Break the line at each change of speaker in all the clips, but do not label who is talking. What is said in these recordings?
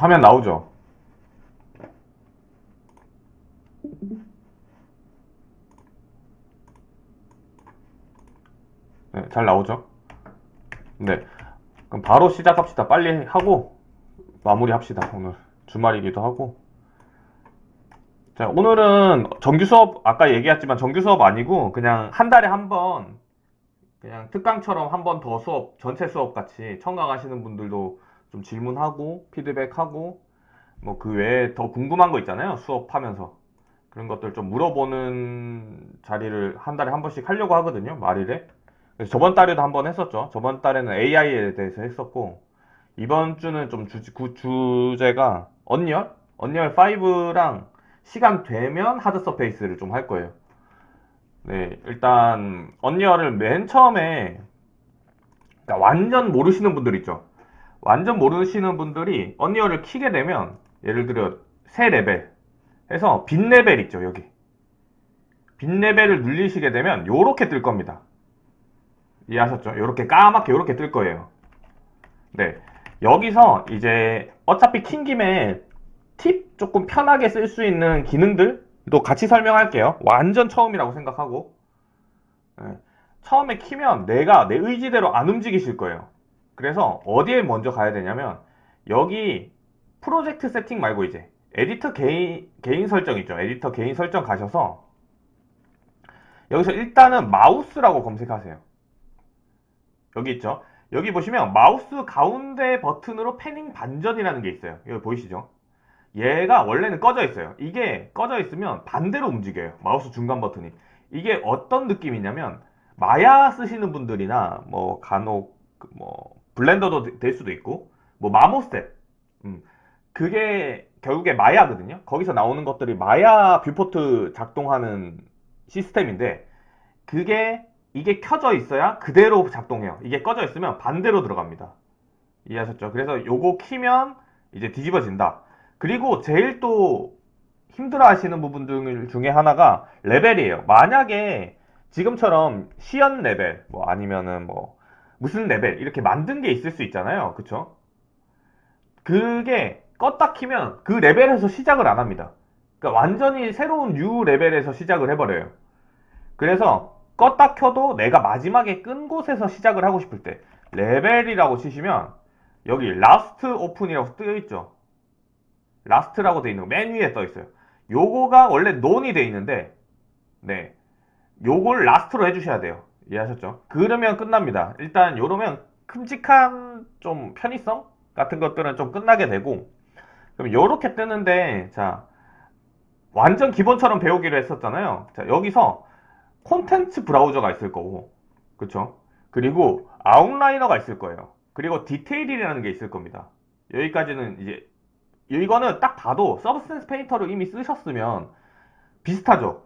화면 나오죠? 네, 잘 나오죠? 네. 그럼 바로 시작합시다. 빨리 하고 마무리 합시다. 오늘 주말이기도 하고. 자, 오늘은 정규 수업, 아까 얘기했지만 정규 수업 아니고 그냥 한 달에 한 번, 그냥 특강처럼 한 번 더 수업, 전체 수업 같이 청강하시는 분들도 좀 질문하고 피드백하고 뭐 그 외에 더 궁금한 거 있잖아요. 수업하면서. 그런 것들 좀 물어보는 자리를 한 달에 한 번씩 하려고 하거든요. 말일에. 그래서 저번 달에도 한 번 했었죠. 저번 달에는 AI에 대해서 했었고, 이번 주는 좀 주제가 언리얼 5랑 시간 되면 하드 서페이스를 좀 할 거예요. 네, 일단 언리얼을 맨 처음에, 그러니까 완전 모르시는 분들 있죠. 완전 모르시는 분들이 언리얼을 키게 되면, 예를 들어 새 레벨 해서 빈 레벨 있죠, 여기. 빈 레벨을 눌리시게 되면 요렇게 뜰 겁니다. 이해하셨죠? 요렇게 까맣게 요렇게 뜰 거예요. 네. 여기서 이제 어차피 킨 김에 팁 조금 편하게 쓸 수 있는 기능들도 같이 설명할게요. 완전 처음이라고 생각하고. 네. 처음에 키면 내가 내 의지대로 안 움직이실 거예요. 그래서 어디에 먼저 가야 되냐면 여기 프로젝트 세팅 말고 이제 에디터 개인 설정 있죠. 에디터 개인 설정 가셔서 여기서 일단은 마우스라고 검색하세요. 여기 있죠. 여기 보시면 마우스 가운데 버튼으로 패닝 반전이라는 게 있어요. 여기 보이시죠? 얘가 원래는 꺼져 있어요. 이게 꺼져 있으면 반대로 움직여요. 마우스 중간 버튼이. 이게 어떤 느낌이냐면 마야 쓰시는 분들이나 뭐 간혹 뭐 블렌더도 될 수도 있고 뭐 마모스텝 그게 결국에 마야거든요. 거기서 나오는 것들이 마야 뷰포트 작동하는 시스템인데 이게 켜져 있어야 그대로 작동해요. 이게 꺼져 있으면 반대로 들어갑니다. 이해하셨죠? 그래서 요거 키면 이제 뒤집어진다. 그리고 제일 또 힘들어 하시는 부분들 중에 하나가 레벨이에요. 만약에 지금처럼 시연 레벨, 뭐 아니면은 뭐 무슨 레벨 이렇게 만든 게 있을 수 있잖아요. 그쵸? 그게 껐다 키면 그 레벨에서 시작을 안 합니다. 그러니까 완전히 새로운 뉴 레벨에서 시작을 해버려요. 그래서 껐다 켜도 내가 마지막에 끈 곳에서 시작을 하고 싶을 때 레벨이라고 치시면 여기 라스트 오픈이라고 뜨여 있죠. 라스트라고 돼 있는 거 맨 위에 떠 있어요. 요거가 원래 논이 돼 있는데 네, 요걸 라스트로 해주셔야 돼요. 이해하셨죠? 그러면 끝납니다. 일단 요러면 큼직한 좀 편의성 같은 것들은 좀 끝나게 되고, 그럼 요렇게 뜨는데 자, 완전 기본처럼 배우기로 했었잖아요. 자, 여기서 콘텐츠 브라우저가 있을 거고, 그쵸? 그리고 아웃라이너가 있을 거예요. 그리고 디테일이라는 게 있을 겁니다. 여기까지는 이제 이거는 딱 봐도 서브스텐스 페인터를 이미 쓰셨으면 비슷하죠.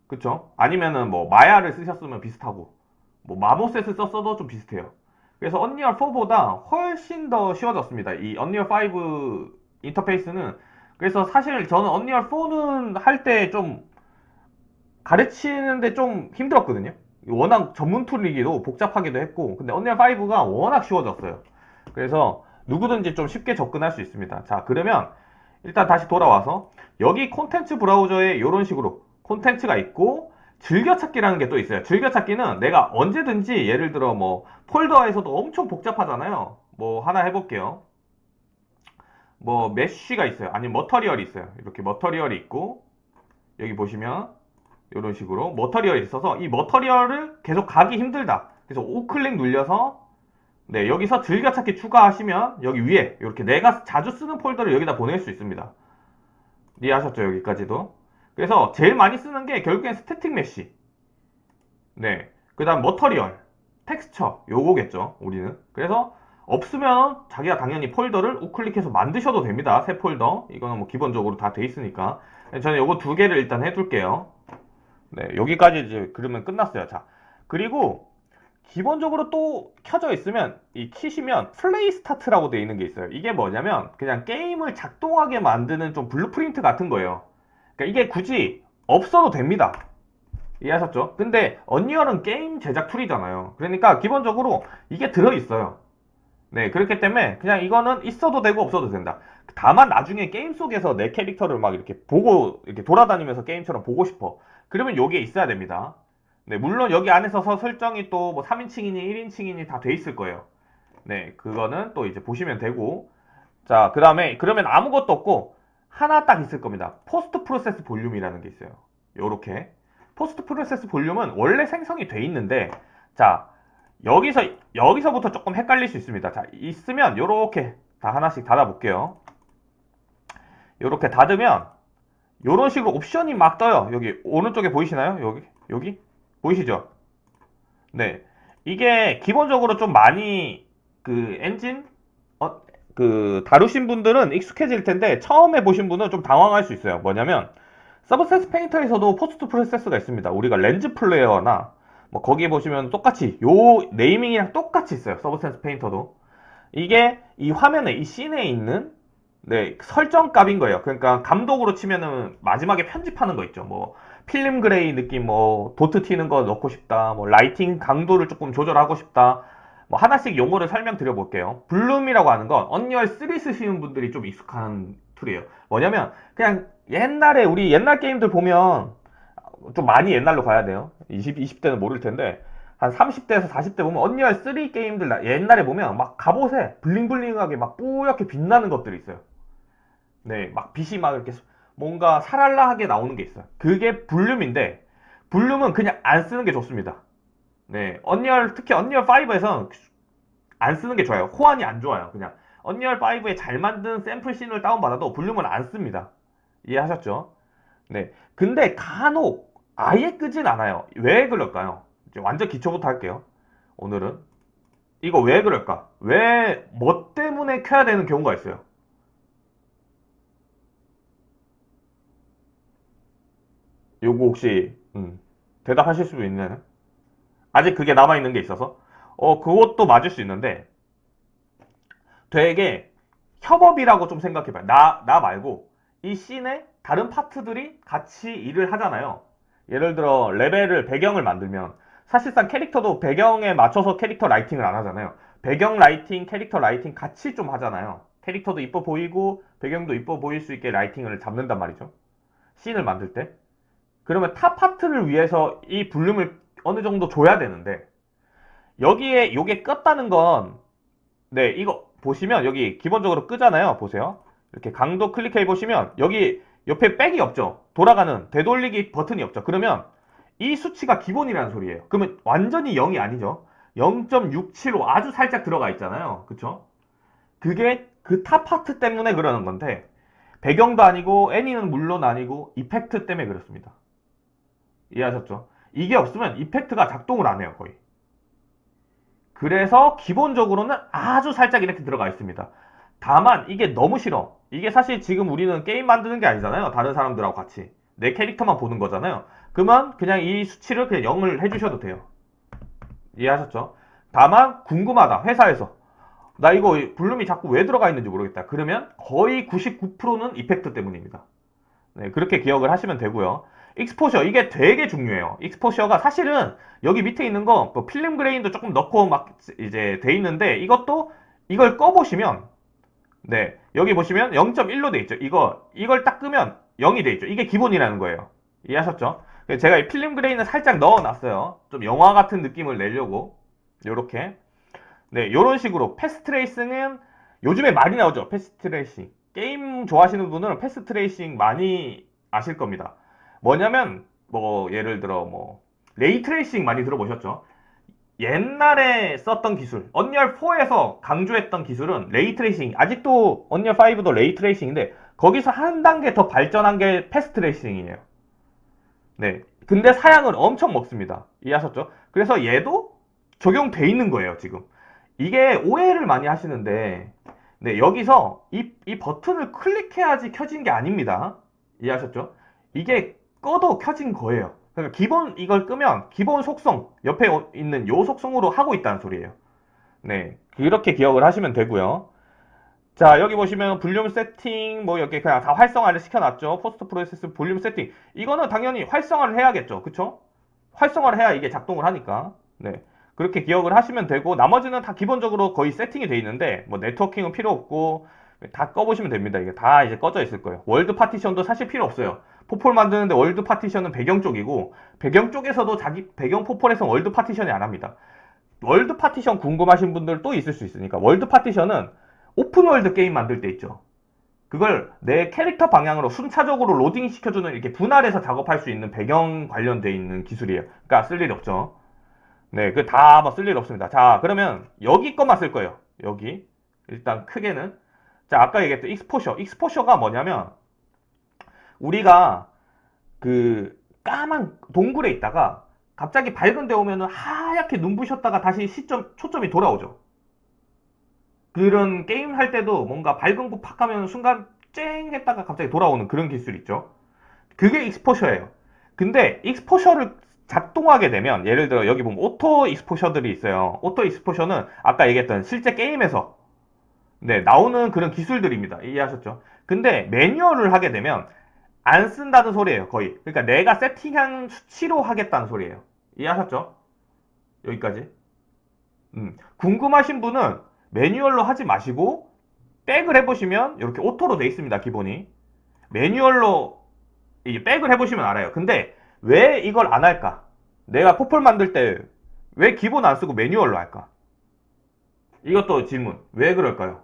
그쵸? 아니면은 뭐 마야를 쓰셨으면 비슷하고 뭐 마모셋을 썼어도 좀 비슷해요. 그래서 언리얼 4보다 훨씬 더 쉬워졌습니다. 이 언리얼 5 인터페이스는. 그래서 사실 저는 언리얼 4는 할 때 좀 가르치는데 좀 힘들었거든요. 워낙 전문 툴이기도 복잡하기도 했고, 근데 언리얼 5가 워낙 쉬워졌어요. 그래서 누구든지 좀 쉽게 접근할 수 있습니다. 자, 그러면 일단 다시 돌아와서 여기 콘텐츠 브라우저에 이런 식으로 콘텐츠가 있고 즐겨찾기라는 게 또 있어요. 즐겨찾기는 내가 언제든지 예를 들어 뭐 폴더에서도 엄청 복잡하잖아요. 뭐 하나 해볼게요. 뭐 메쉬가 있어요. 아니면 머터리얼이 있어요. 이렇게 머터리얼이 있고 여기 보시면 이런 식으로 머터리얼이 있어서 이 머터리얼을 계속 가기 힘들다. 그래서 우클릭 눌려서 네, 여기서 즐겨찾기 추가하시면 여기 위에 이렇게 내가 자주 쓰는 폴더를 여기다 보낼 수 있습니다. 이해하셨죠? 여기까지도. 그래서 제일 많이 쓰는 게 결국엔 스태틱 메쉬. 네. 그 다음 머터리얼, 텍스처 요거겠죠. 우리는. 그래서 없으면 자기가 당연히 폴더를 우클릭해서 만드셔도 됩니다. 새 폴더. 이거는 뭐 기본적으로 다 돼 있으니까. 저는 요거 두 개를 일단 해둘게요. 네. 여기까지 이제 그러면 끝났어요. 자. 그리고 기본적으로 또 켜져 있으면 이 키시면 플레이 스타트라고 되어 있는 게 있어요. 이게 뭐냐면 그냥 게임을 작동하게 만드는 좀 블루프린트 같은 거예요. 그러니까 이게 굳이 없어도 됩니다. 이해하셨죠? 근데 언리얼은 게임 제작 툴이잖아요. 그러니까 기본적으로 이게 들어있어요. 네, 그렇기 때문에 그냥 이거는 있어도 되고 없어도 된다. 다만 나중에 게임 속에서 내 캐릭터를 막 이렇게 보고, 이렇게 돌아다니면서 게임처럼 보고 싶어. 그러면 요게 있어야 됩니다. 네, 물론 여기 안에서 설정이 또 뭐 3인칭이니 1인칭이니 다 돼 있을 거예요. 네, 그거는 또 이제 보시면 되고. 자, 그 다음에, 그러면 아무것도 없고, 하나 딱 있을 겁니다. 포스트 프로세스 볼륨이라는 게 있어요. 요렇게. 포스트 프로세스 볼륨은 원래 생성이 돼 있는데, 자, 여기서부터 조금 헷갈릴 수 있습니다. 자, 있으면 요렇게 다 하나씩 닫아볼게요. 요렇게 닫으면, 요런 식으로 옵션이 막 떠요. 여기, 오른쪽에 보이시나요? 여기? 보이시죠? 네. 이게 기본적으로 좀 많이 그 엔진 다루신 분들은 익숙해질 텐데 처음에 보신 분은 좀 당황할 수 있어요. 뭐냐면 서브셋 페인터에서도 포스트 프로세스가 있습니다. 우리가 렌즈 플레이어나 뭐 거기에 보시면 똑같이 요 네이밍이랑 똑같이 있어요. 서브셋 페인터도 이게 이 화면에 이 씬에 있는 네, 설정 값인 거예요. 그러니까 감독으로 치면은 마지막에 편집하는 거 있죠. 뭐 필름 그레이 느낌 뭐 도트 튀는 거 넣고 싶다. 뭐 라이팅 강도를 조금 조절하고 싶다. 뭐 하나씩 용어를 설명드려 볼게요. 블룸이라고 하는 건 언리얼 3 쓰시는 분들이 좀 익숙한 툴이에요. 뭐냐면 그냥 옛날에 우리 옛날 게임들 보면 좀 많이 옛날로 가야 돼요. 20대는 모를 텐데 한 30대에서 40대 보면 언리얼 3 게임들 옛날에 보면 막 갑옷에 블링블링하게 막 뿌옇게 빛나는 것들이 있어요. 네, 막 빛이 막 이렇게 뭔가 살알라하게 나오는 게 있어요. 그게 볼륨인데 볼륨은 그냥 안 쓰는 게 좋습니다. 네, 특히 언리얼 5에선 안 쓰는 게 좋아요. 호환이 안 좋아요. 그냥 언리얼 5에 잘 만든 샘플 씬을 다운받아도 볼륨은 안 씁니다. 이해하셨죠? 네. 근데 간혹 아예 끄진 않아요. 왜 그럴까요? 이제 완전 기초부터 할게요. 오늘은 이거 왜 그럴까? 왜 뭐 때문에 켜야 되는 경우가 있어요. 요거 혹시 대답하실 수 있나요? 아직 그게 남아있는 게 있어서 그것도 맞을 수 있는데 되게 협업이라고 좀 생각해봐요. 나 말고 이 씬에 다른 파트들이 같이 일을 하잖아요. 예를 들어 레벨을 배경을 만들면 사실상 캐릭터도 배경에 맞춰서 캐릭터 라이팅을 안 하잖아요. 배경 라이팅, 캐릭터 라이팅 같이 좀 하잖아요. 캐릭터도 이뻐 보이고 배경도 이뻐 보일 수 있게 라이팅을 잡는단 말이죠. 씬을 만들 때. 그러면 타 파트를 위해서 이 볼륨을 어느 정도 줘야 되는데 여기에 요게 껐다는 건 네, 이거 보시면 여기 기본적으로 끄잖아요. 보세요. 이렇게 강도 클릭해 보시면 여기 옆에 백이 없죠. 돌아가는 되돌리기 버튼이 없죠. 그러면 이 수치가 기본이라는 소리예요. 그러면 완전히 0이 아니죠. 0.675 아주 살짝 들어가 있잖아요. 그쵸? 그게 그 탑 파트 때문에 그러는 건데 배경도 아니고 애니는 물론 아니고 이펙트 때문에 그렇습니다. 이해하셨죠? 이게 없으면 이펙트가 작동을 안 해요. 거의. 그래서 기본적으로는 아주 살짝 이렇게 들어가 있습니다. 다만 이게 너무 싫어. 이게 사실 지금 우리는 게임 만드는 게 아니잖아요. 다른 사람들하고 같이. 내 캐릭터만 보는 거잖아요. 그러면 그냥 이 수치를 그냥 0을 해주셔도 돼요. 이해하셨죠? 다만 궁금하다. 회사에서. 나 이거 볼륨이 자꾸 왜 들어가 있는지 모르겠다. 그러면 거의 99%는 이펙트 때문입니다. 네, 그렇게 기억을 하시면 되고요. 익스포셔 이게 되게 중요해요. 익스포셔가 사실은 여기 밑에 있는 거 뭐 필름 그레인도 조금 넣고 막 이제 돼 있는데 이것도 이걸 꺼 보시면 네, 여기 보시면 0.1로 돼 있죠. 이걸 딱 끄면 0이 돼 있죠. 이게 기본이라는 거예요. 이해하셨죠? 제가 이 필름 그레인을 살짝 넣어 놨어요. 좀 영화 같은 느낌을 내려고 요렇게 네, 요런 식으로 패스 트레이싱은 요즘에 많이 나오죠. 패스 트레이싱. 게임 좋아하시는 분은 패스 트레이싱 많이 아실 겁니다. 뭐냐면 뭐 예를 들어 뭐 레이 트레이싱 많이 들어보셨죠? 옛날에 썼던 기술, 언리얼 4에서 강조했던 기술은 레이 트레이싱. 아직도 언리얼 5도 레이 트레이싱인데 거기서 한 단계 더 발전한 게 패스 트레이싱이에요. 네. 근데 사양은 엄청 먹습니다. 이해하셨죠? 그래서 얘도 적용돼 있는 거예요, 지금. 이게 오해를 많이 하시는데, 네, 여기서 이 버튼을 클릭해야지 켜진 게 아닙니다. 이해하셨죠? 이게 꺼도 켜진 거예요. 그러니까 기본 이걸 끄면 기본 속성, 옆에 있는 요 속성으로 하고 있다는 소리예요. 네, 그렇게 기억을 하시면 되고요. 자, 여기 보시면 볼륨 세팅 뭐 이렇게 그냥 다 활성화를 시켜놨죠. 포스트 프로세스 볼륨 세팅. 이거는 당연히 활성화를 해야겠죠. 그쵸? 활성화를 해야 이게 작동을 하니까. 네. 그렇게 기억을 하시면 되고, 나머지는 다 기본적으로 거의 세팅이 돼 있는데, 뭐 네트워킹은 필요 없고, 다 꺼보시면 됩니다. 이게 다 이제 꺼져 있을 거예요. 월드 파티션도 사실 필요 없어요. 포폴 만드는데 월드 파티션은 배경 쪽이고, 배경 쪽에서도 자기 배경 포폴에서 월드 파티션이 안 합니다. 월드 파티션 궁금하신 분들 또 있을 수 있으니까, 월드 파티션은 오픈월드 게임 만들 때 있죠. 그걸 내 캐릭터 방향으로 순차적으로 로딩 시켜주는, 이렇게 분할해서 작업할 수 있는 배경 관련돼 있는 기술이에요. 그러니까 쓸 일 없죠. 네, 그 다 뭐 쓸 일 없습니다. 자, 그러면 여기 것만 쓸 거예요. 여기. 일단 크게는. 자, 아까 얘기했던 익스포셔. 익스포셔가 뭐냐면, 우리가 그 까만 동굴에 있다가 갑자기 밝은 데 오면은 하얗게 눈부셨다가 다시 초점이 돌아오죠. 그런 게임 할 때도 뭔가 밝은 곳 팍 하면 순간 쨍 했다가 갑자기 돌아오는 그런 기술 있죠. 그게 익스포셔예요. 근데 익스포셔를 작동하게 되면, 예를 들어 여기 보면 오토 익스포셔들이 있어요. 오토 익스포셔는 아까 얘기했던 실제 게임에서 네, 나오는 그런 기술들입니다. 이해하셨죠? 근데 매뉴얼을 하게 되면 안 쓴다는 소리예요, 거의. 그러니까 내가 세팅한 수치로 하겠다는 소리예요. 이해하셨죠? 여기까지. 궁금하신 분은 매뉴얼로 하지 마시고 백을 해보시면 이렇게 오토로 돼 있습니다, 기본이. 매뉴얼로 이 백을 해보시면 알아요. 근데 왜 이걸 안 할까? 내가 포폴 만들 때 왜 기본 안 쓰고 매뉴얼로 할까? 이것도 질문. 왜 그럴까요?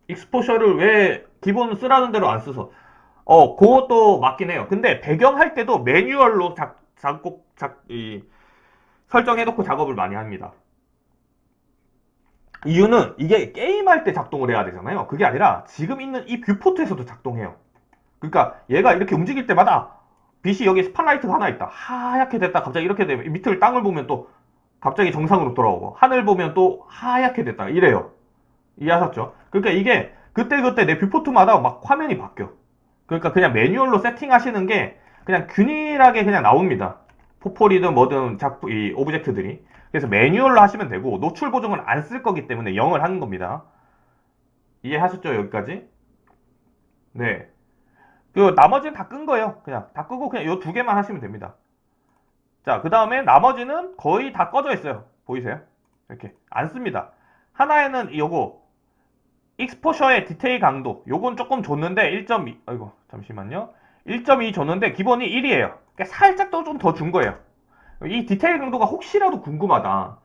익스포셔를 왜 기본 쓰라는 대로 안 써서. 그것도 맞긴 해요. 근데 배경할 때도 매뉴얼로 설정해놓고 작업을 많이 합니다. 이유는 이게 게임할 때 작동을 해야 되잖아요. 그게 아니라 지금 있는 이 뷰포트에서도 작동해요. 그러니까 얘가 이렇게 움직일 때마다 빛이, 여기 스팟라이트가 하나 있다. 하얗게 됐다. 갑자기 이렇게 되면 밑을, 땅을 보면 또 갑자기 정상으로 돌아오고, 하늘 보면 또 하얗게 됐다. 이래요. 이해하셨죠? 그러니까 이게 그때그때 내 뷰포트마다 막 화면이 바뀌어. 그러니까 그냥 매뉴얼로 세팅하시는 게 그냥 균일하게 그냥 나옵니다. 포폴이든 뭐든 이 오브젝트들이. 그래서 매뉴얼로 하시면 되고, 노출 보정을 안 쓸 거기 때문에 0을 하는 겁니다. 이해하셨죠? 여기까지? 네. 그 나머지는 다 끈 거예요. 그냥 다 끄고 그냥 요 두 개만 하시면 됩니다. 자, 그 다음에 나머지는 거의 다 꺼져 있어요. 보이세요? 이렇게 안 씁니다. 하나에는 요거 익스포셔의 디테일 강도, 요건 조금 줬는데 1.2, 아이고 잠시만요, 1.2 줬는데 기본이 1이에요. 그러니까 살짝 더 좀 더 준 거예요. 이 디테일 강도가 혹시라도 궁금하다,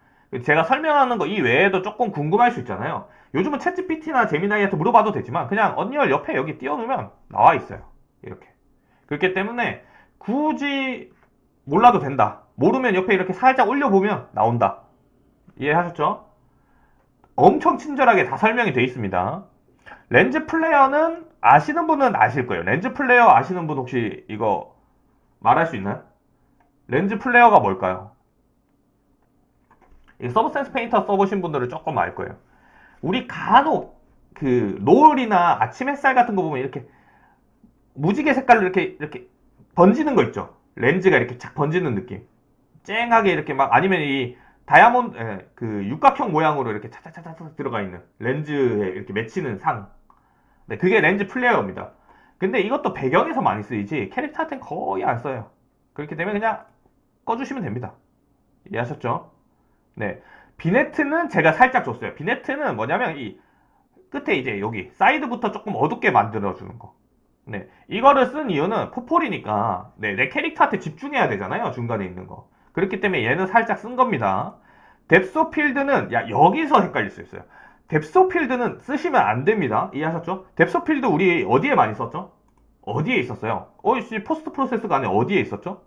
제가 설명하는 거 이 외에도 조금 궁금할 수 있잖아요. 요즘은 챗GPT나 제미나이한테 물어봐도 되지만 그냥 언리얼 옆에 여기 띄워놓으면 나와 있어요. 이렇게. 그렇기 때문에 굳이 몰라도 된다. 모르면 옆에 이렇게 살짝 올려보면 나온다. 이해하셨죠? 엄청 친절하게 다 설명이 되어 있습니다. 렌즈 플레이어는 아시는 분은 아실 거예요. 렌즈 플레이어 아시는 분 혹시 이거 말할 수 있나요? 렌즈 플레이어가 뭘까요? 이 서브센스 페인터 써보신 분들은 조금 알 거예요. 우리 간혹 그 노을이나 아침 햇살 같은 거 보면 이렇게 무지개 색깔로 이렇게 번지는 거 있죠. 렌즈가 이렇게 착 번지는 느낌. 쨍하게 이렇게 막, 아니면 이 다이아몬드, 그 육각형 모양으로 이렇게 차차차차 들어가 있는 렌즈에 이렇게 맺히는 상. 네, 그게 렌즈 플레이어입니다. 근데 이것도 배경에서 많이 쓰이지 캐릭터한테는 거의 안 써요. 그렇기 때문에 그냥 꺼주시면 됩니다. 이해하셨죠? 네. 비네트는 제가 살짝 줬어요. 비네트는 뭐냐면 이 끝에 이제 여기 사이드부터 조금 어둡게 만들어주는 거. 네. 이거를 쓴 이유는 포폴이니까, 네, 내 캐릭터한테 집중해야 되잖아요. 중간에 있는 거. 그렇기 때문에 얘는 살짝 쓴 겁니다. 뎁소 필드는, 야, 여기서 헷갈릴 수 있어요. 뎁소 필드는 쓰시면 안 됩니다. 이해하셨죠? 뎁소 필드 우리 어디에 많이 썼죠? 어디에 있었어요? 포스트 프로세스가 안에 어디에 있었죠?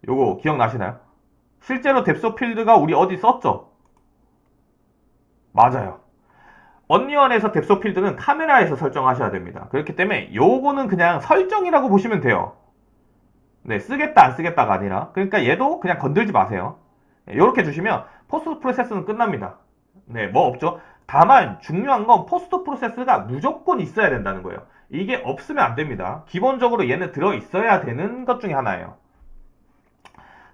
요거 기억나시나요? 실제로 뎁소 필드가 우리 어디 썼죠? 맞아요. 언리얼에서 뎁소 필드는 카메라에서 설정하셔야 됩니다. 그렇기 때문에 요거는 그냥 설정이라고 보시면 돼요. 네, 쓰겠다 안 쓰겠다가 아니라. 그러니까 얘도 그냥 건들지 마세요. 이렇게 주시면 포스트 프로세스는 끝납니다. 네, 뭐 없죠. 다만 중요한 건 포스트 프로세스가 무조건 있어야 된다는 거예요. 이게 없으면 안 됩니다. 기본적으로 얘는 들어 있어야 되는 것 중에 하나예요.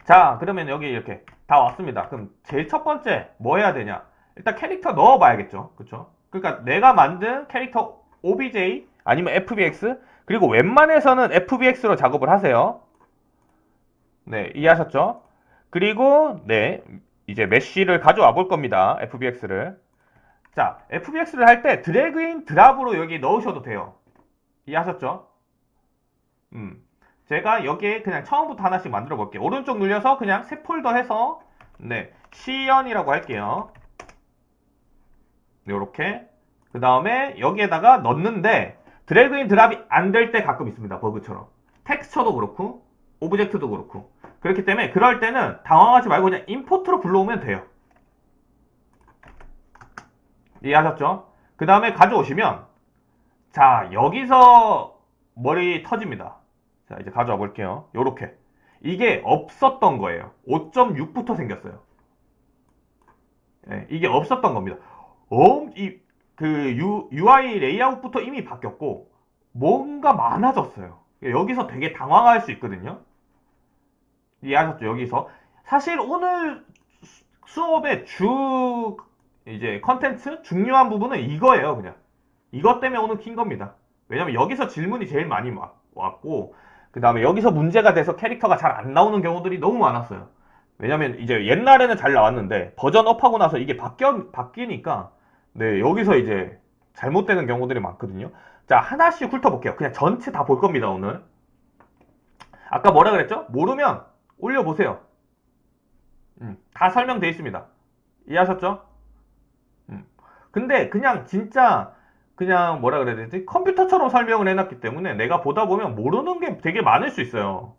자, 그러면 여기 이렇게 다 왔습니다. 그럼 제일 첫 번째 뭐 해야 되냐? 일단 캐릭터 넣어 봐야겠죠. 그쵸? 그러니까 내가 만든 캐릭터 OBJ 아니면 FBX, 그리고 웬만해서는 FBX로 작업을 하세요. 네, 이해하셨죠? 그리고 네, 이제 메쉬를 가져와 볼 겁니다. FBX를. 자, FBX를 할 때 드래그인 드랍으로 여기 넣으셔도 돼요. 이해하셨죠? 제가 여기에 그냥 처음부터 하나씩 만들어 볼게요. 오른쪽 눌려서 그냥 새 폴더 해서 네, 시연이라고 할게요. 요렇게. 그 다음에 여기에다가 넣는데 드래그인 드랍이 안 될 때 가끔 있습니다. 버그처럼. 텍스처도 그렇고 오브젝트도 그렇고. 그렇기 때문에 그럴 때는 당황하지 말고 그냥 임포트로 불러오면 돼요. 이해하셨죠? 그 다음에 가져오시면 자, 여기서 머리 터집니다. 자, 이제 가져와 볼게요. 요렇게. 이게 없었던 거예요. 5.6부터 생겼어요. 네, 이게 없었던 겁니다. UI 레이아웃부터 이미 바뀌었고, 뭔가 많아졌어요. 여기서 되게 당황할 수 있거든요. 이해하셨죠? 여기서. 사실 오늘 수업의 이제 컨텐츠? 중요한 부분은 이거예요, 그냥. 이것 때문에 오늘 킨 겁니다. 왜냐면 여기서 질문이 제일 많이 왔고, 그 다음에 여기서 문제가 돼서 캐릭터가 잘 안 나오는 경우들이 너무 많았어요. 왜냐면 이제 옛날에는 잘 나왔는데 버전업하고 나서 이게 바뀌니까 네, 여기서 이제 잘못되는 경우들이 많거든요. 자, 하나씩 훑어볼게요. 그냥 전체 다 볼 겁니다, 오늘. 아까 뭐라 그랬죠? 모르면 올려보세요. 다 설명되어 있습니다. 이해하셨죠? 근데 그냥 진짜 그냥 뭐라 그래야 되지? 컴퓨터처럼 설명을 해놨기 때문에 내가 보다 보면 모르는 게 되게 많을 수 있어요.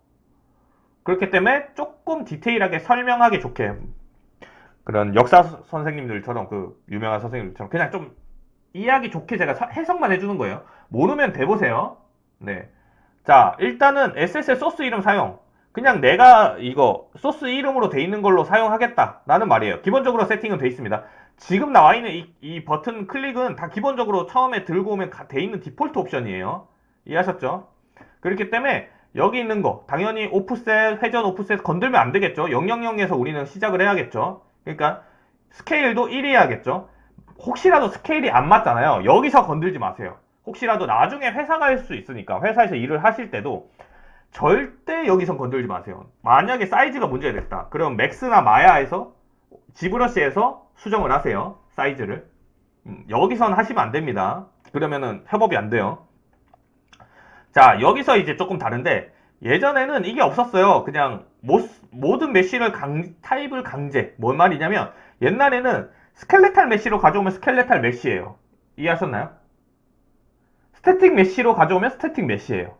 그렇기 때문에 조금 디테일하게 설명하기 좋게 그런 역사 선생님들처럼 그 유명한 선생님들처럼 그냥 좀 이해하기 좋게 제가 해석만 해주는 거예요. 모르면 대보세요. 네. 자, 일단은 SSL 소스 이름 사용. 그냥 내가 이거 소스 이름으로 돼 있는 걸로 사용하겠다라는 말이에요. 기본적으로 세팅은 돼 있습니다. 지금 나와 있는 이 버튼 클릭은 다 기본적으로 처음에 들고 오면 돼 있는 디폴트 옵션이에요. 이해하셨죠? 그렇기 때문에 여기 있는 거 당연히 오프셋, 회전 오프셋 건들면 안 되겠죠. 000에서 우리는 시작을 해야겠죠. 그러니까 스케일도 1 해야겠죠. 혹시라도 스케일이 안 맞잖아요. 여기서 건들지 마세요. 혹시라도 나중에 회사 갈 수 있으니까 회사에서 일을 하실 때도 절대 여기선 건들지 마세요. 만약에 사이즈가 문제가 됐다. 그럼 맥스나 마야에서 지브러시에서 수정을 하세요. 사이즈를. 여기선 하시면 안 됩니다. 그러면은 협업이 안 돼요. 자, 여기서 이제 조금 다른데 예전에는 이게 없었어요. 그냥 모든 메쉬를 타입을 강제. 뭔 말이냐면 옛날에는 스켈레탈 메쉬로 가져오면 스켈레탈 메쉬예요. 이해하셨나요? 스태틱 메쉬로 가져오면 스태틱 메쉬예요.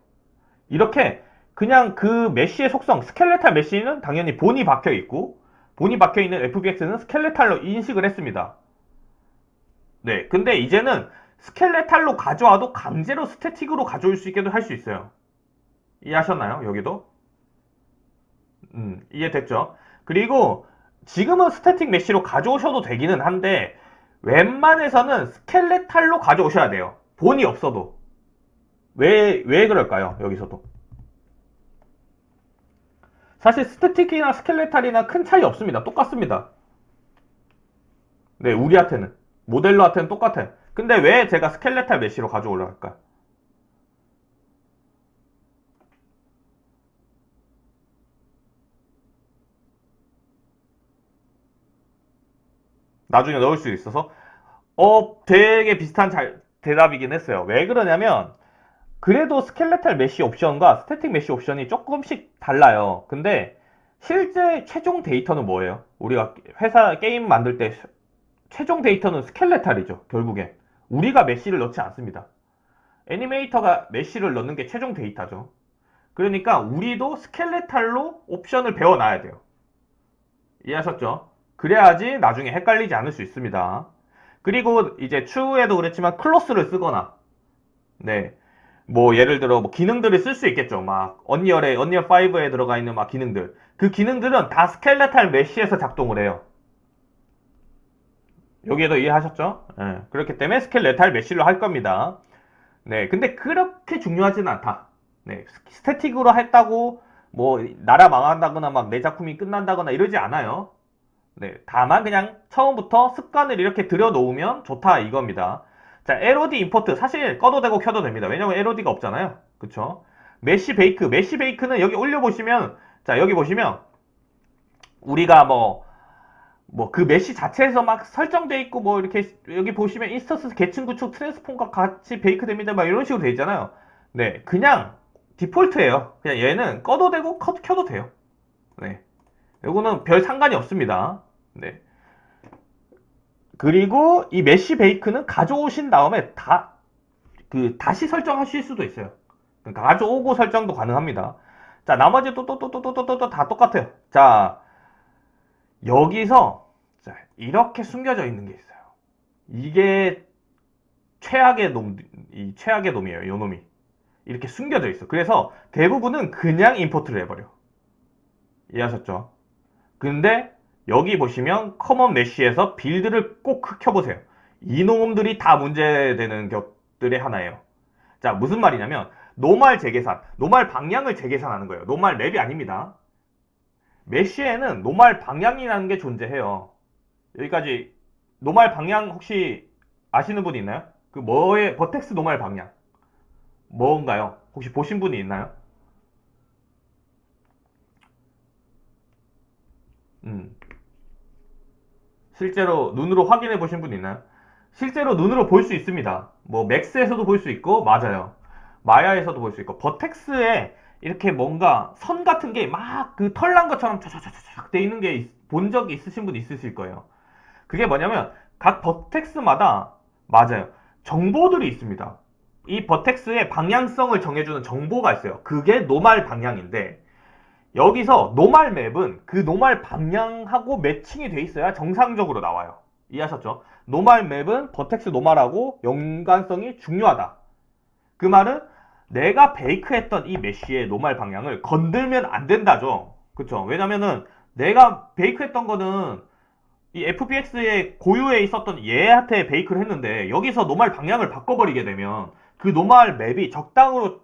이렇게 그냥 그 메쉬의 속성, 스켈레탈 메쉬는 당연히 본이 박혀 있고 본이 박혀 있는 FBX는 스켈레탈로 인식을 했습니다. 네, 근데 이제는 스켈레탈로 가져와도 강제로 스태틱으로 가져올 수 있게도 할 수 있어요. 이해하셨나요? 여기도? 이해됐죠? 그리고 지금은 스태틱 메쉬로 가져오셔도 되기는 한데 웬만해서는 스켈레탈로 가져오셔야 돼요. 본이 없어도. 왜 그럴까요? 여기서도. 사실 스태틱이나 스켈레탈이나 큰 차이 없습니다. 똑같습니다. 네, 우리한테는. 모델러한테는 똑같아요. 근데 왜 제가 스켈레탈 메쉬로 가져오려고 할까요? 나중에 넣을 수 있어서 되게 비슷한 대답이긴 했어요. 왜 그러냐면 그래도 스켈레탈 메쉬 옵션과 스태틱 메쉬 옵션이 조금씩 달라요. 근데 실제 최종 데이터는 뭐예요? 우리가 회사 게임 만들 때 최종 데이터는 스켈레탈이죠. 결국엔 우리가 메쉬를 넣지 않습니다. 애니메이터가 메쉬를 넣는 게 최종 데이터죠. 그러니까 우리도 스켈레탈로 옵션을 배워놔야 돼요. 이해하셨죠? 그래야지 나중에 헷갈리지 않을 수 있습니다. 그리고 이제 추후에도 그랬지만 클로스를 쓰거나 네, 뭐 예를 들어 뭐 기능들을 쓸 수 있겠죠. 막 언리얼 5에 들어가 있는 막 기능들. 그 기능들은 다 스켈레탈 메쉬에서 작동을 해요. 여기에도 이해하셨죠? 네, 그렇기 때문에 스켈레탈 메쉬로 할 겁니다. 네, 근데 그렇게 중요하진 않다. 네, 스태틱으로 했다고 뭐 나라 망한다거나 막 내 작품이 끝난다거나 이러지 않아요. 네, 다만 그냥 처음부터 습관을 이렇게 들여놓으면 좋다 이겁니다. 자, LOD 임포트 사실 꺼도 되고 켜도 됩니다. 왜냐면 LOD가 없잖아요. 그쵸? 메쉬 베이크는 여기 올려보시면, 자, 여기 보시면 우리가 그 메쉬 자체에서 막 설정돼 있고 뭐 이렇게 여기 보시면 인스턴스 계층 구축 트랜스폼과 같이 베이크 됩니다 막 이런 식으로 돼 있잖아요. 네, 그냥 디폴트예요. 그냥 얘는 꺼도 되고 켜도 돼요. 네, 요거는 별 상관이 없습니다. 네, 그리고 이 메쉬 베이크는 가져오신 다음에 다시 설정하실 수도 있어요. 가져오고 설정도 가능합니다. 자, 나머지 또 다 똑같아요. 자, 여기서 자, 이렇게 숨겨져 있는 게 있어요. 이게 최악의 놈이에요. 요 놈이. 이렇게 숨겨져 있어. 그래서 대부분은 그냥 임포트를 해버려. 이해하셨죠? 근데 여기 보시면 커먼 메쉬에서 빌드를 꼭 켜보세요. 이놈들이 다 문제되는 것들의 하나예요. 자, 무슨 말이냐면 노말 재계산, 노말 방향을 재계산하는 거예요. 노말 맵이 아닙니다. 메쉬에는 노말 방향이라는 게 존재해요. 여기까지 노말 방향 혹시 아시는 분이 있나요? 버텍스 노말 방향 뭔가요? 혹시 보신 분이 있나요? 음. 실제로 눈으로 확인해 보신 분 있나요? 실제로 눈으로 볼 수 있습니다. 뭐 맥스에서도 볼 수 있고 맞아요. 마야에서도 볼 수 있고 버텍스에 이렇게 뭔가 선 같은 게 막 그 털난 것처럼 쫙쫙쫙쫙 돼 있는 게 본 적이 있으신 분 있으실 거예요. 그게 뭐냐면 각 버텍스마다 맞아요. 정보들이 있습니다. 이 버텍스의 방향성을 정해주는 정보가 있어요. 그게 노말 방향인데 여기서 노말 맵은 그 노말 방향하고 매칭이 돼 있어야 정상적으로 나와요. 이해하셨죠? 노말 맵은 버텍스 노말하고 연관성이 중요하다. 그 말은 내가 베이크했던 이 메쉬의 노말 방향을 건들면 안 된다죠. 그쵸? 왜냐면은 내가 베이크했던 거는 이 FPX의 고유에 있었던 얘한테 베이크를 했는데 여기서 노말 방향을 바꿔버리게 되면 그 노말 맵이 적당으로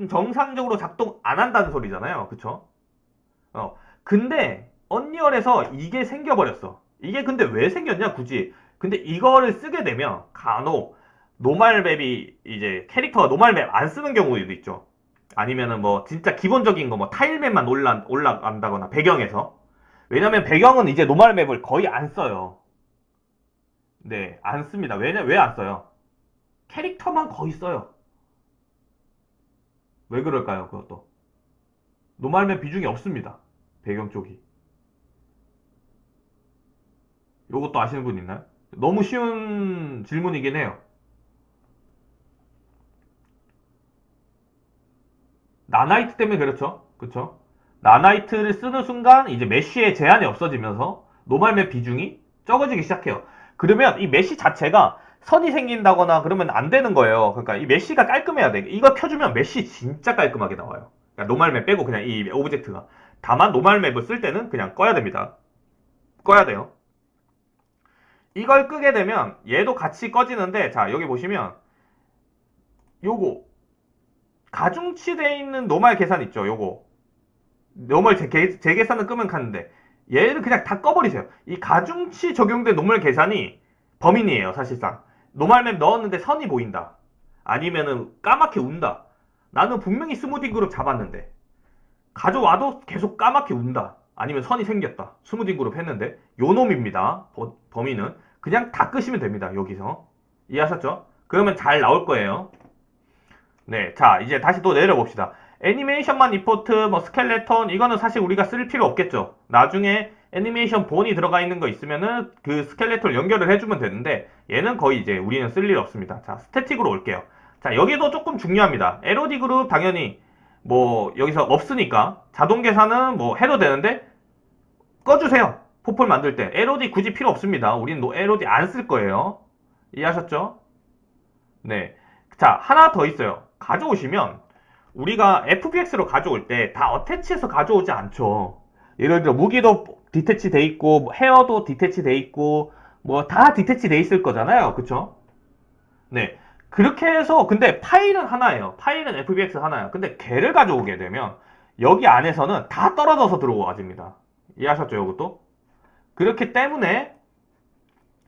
정상적으로 작동 안 한다는 소리잖아요. 그쵸? 근데 언리얼에서 이게 생겨버렸어. 이게 근데 왜 생겼냐 굳이. 근데 이거를 쓰게 되면 간혹 노말 맵이 이제 캐릭터가 노말 맵 안 쓰는 경우도 있죠. 아니면은 뭐 진짜 기본적인 거 뭐 타일맵만 올라간다거나 배경에서. 왜냐면 배경은 이제 노말 맵을 거의 안 써요. 네, 안 씁니다. 왜 안 써요? 캐릭터만 거의 써요. 왜 그럴까요, 그것도? 노말맵 비중이 없습니다. 배경 쪽이. 요것도 아시는 분 있나요? 너무 쉬운 질문이긴 해요. 나나이트 때문에 그렇죠. 그쵸? 나나이트를 쓰는 순간 이제 메쉬의 제한이 없어지면서 노말맵 비중이 적어지기 시작해요. 그러면 이 메쉬 자체가 선이 생긴다거나 그러면 안 되는 거예요. 그러니까 이 메쉬가 깔끔해야 돼. 이거 켜주면 메쉬 진짜 깔끔하게 나와요. 그러니까 노말맵 빼고 그냥 이 오브젝트가. 다만 노말맵을 쓸 때는 그냥 꺼야 됩니다. 꺼야 돼요. 이걸 끄게 되면 얘도 같이 꺼지는데 자 여기 보시면 요거 가중치돼 있는 노말 계산 있죠. 요거 노멀 재계산은 끄면 가는데 얘를 그냥 다 꺼버리세요. 이 가중치 적용된 노멀 계산이 범인이에요. 사실상 노멀맵 넣었는데 선이 보인다. 아니면은 까맣게 운다. 나는 분명히 스무디 그룹 잡았는데 가져와도 계속 까맣게 운다. 아니면 선이 생겼다. 스무디 그룹 했는데 요 놈입니다. 범인은 그냥 다 끄시면 됩니다. 여기서 이해하셨죠? 그러면 잘 나올 거예요. 네, 자 이제 다시 또 내려봅시다. 애니메이션만 리포트, 뭐 스켈레톤 이거는 사실 우리가 쓸 필요 없겠죠. 나중에 애니메이션 본이 들어가 있는 거 있으면은 그 스켈레톤을 연결을 해주면 되는데 얘는 거의 이제 우리는 쓸 일 없습니다. 자 스태틱으로 올게요. 자 여기도 조금 중요합니다. LOD 그룹 당연히 뭐 여기서 없으니까 자동 계산은 뭐 해도 되는데 꺼주세요. 포폴 만들 때 LOD 굳이 필요 없습니다. 우리는 LOD 안 쓸 거예요. 이해하셨죠? 네. 자 하나 더 있어요. 가져오시면 우리가 FPX로 가져올 때 다 어태치해서 가져오지 않죠. 예를 들어 무기도 디태치 돼 있고 뭐 헤어도 디태치 돼 있고 뭐 다 디태치 돼 있을 거잖아요. 그쵸? 네. 그렇게 해서 근데 파일은 하나예요. 파일은 FPX 하나예요. 근데 걔를 가져오게 되면 여기 안에서는 다 떨어져서 들어와집니다. 이해하셨죠? 이것도? 그렇기 때문에